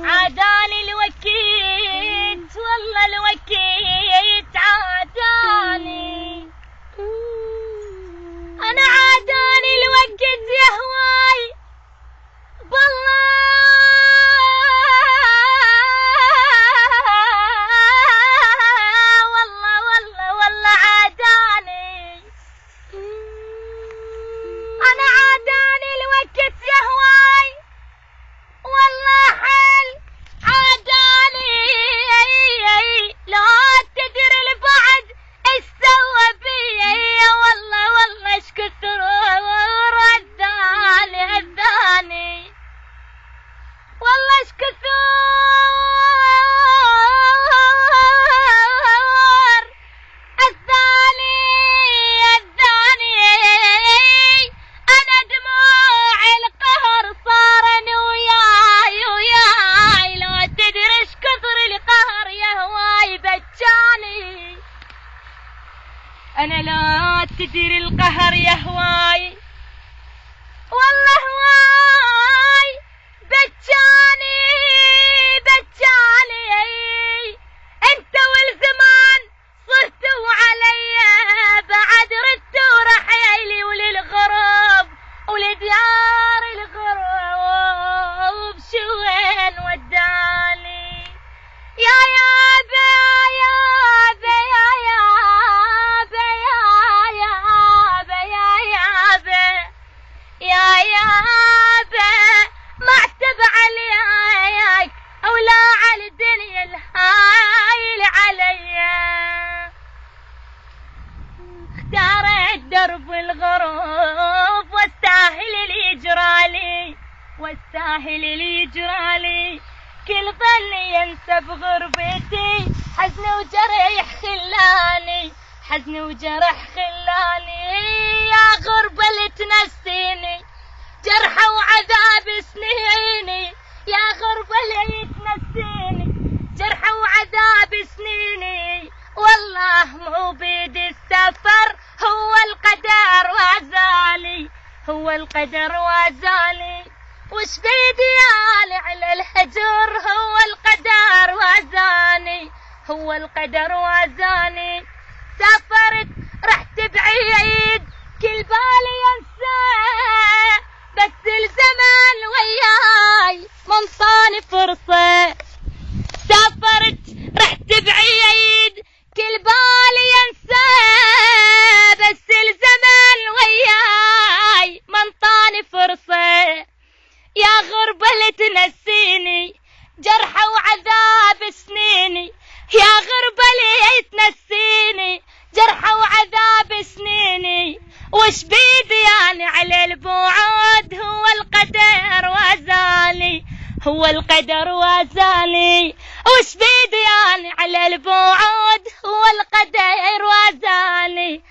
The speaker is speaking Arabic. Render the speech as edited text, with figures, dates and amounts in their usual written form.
عاداني الوكيت والله الوكيت عاداني، أنا عاداني الوكيت يا هواي بالله والله عاداني، أنا عاداني الوكيت يا هواي والله حل عاداني، لا تدري البعد ايش سوى بي، والله ايش كثر هذاني والله ايش كثر الثاني انا دموع القهر صارن وياي لا تدري ايش كثر القهر يا هواي بجاني، انا لا تدري القهر يا هواي والله هواي بجاني انت والزمان صرتوا عليا بعد ردوا رحيلي وللغرب ولديار الغرب شو وين وداني يا ما اعتب عليك او لا على الدنيا الهايل عليا، اختارت درب الغرب والساهل اللي يجرالي كل ظني ينسى بغربتي، حزن وجرح خلاني يا غربة اللي تنسيني جرحة وعذاب سنيني، يا غربة اللي تنسيني جرحة وعذاب سنيني، والله مو بيد السفر هو القدر وازالي وش بيدي على الحجر هو القدر وازاني، سافرت رحت بعيد كل بالي ينسى بس الزمان وياي منطاني فرصة، سافرت رحت بعيد كل بالي ينسى بس الزمان وياي منطاني فرصة، يا غربة اللي تنسيني جرحة وعذاب سنيني، يا غربة اللي تنسيني جرحة وعذاب سنيني، وش بيدي يعني على البعد هو القدر وازالي وش بيدي يعني على البعد هو القدر وازالي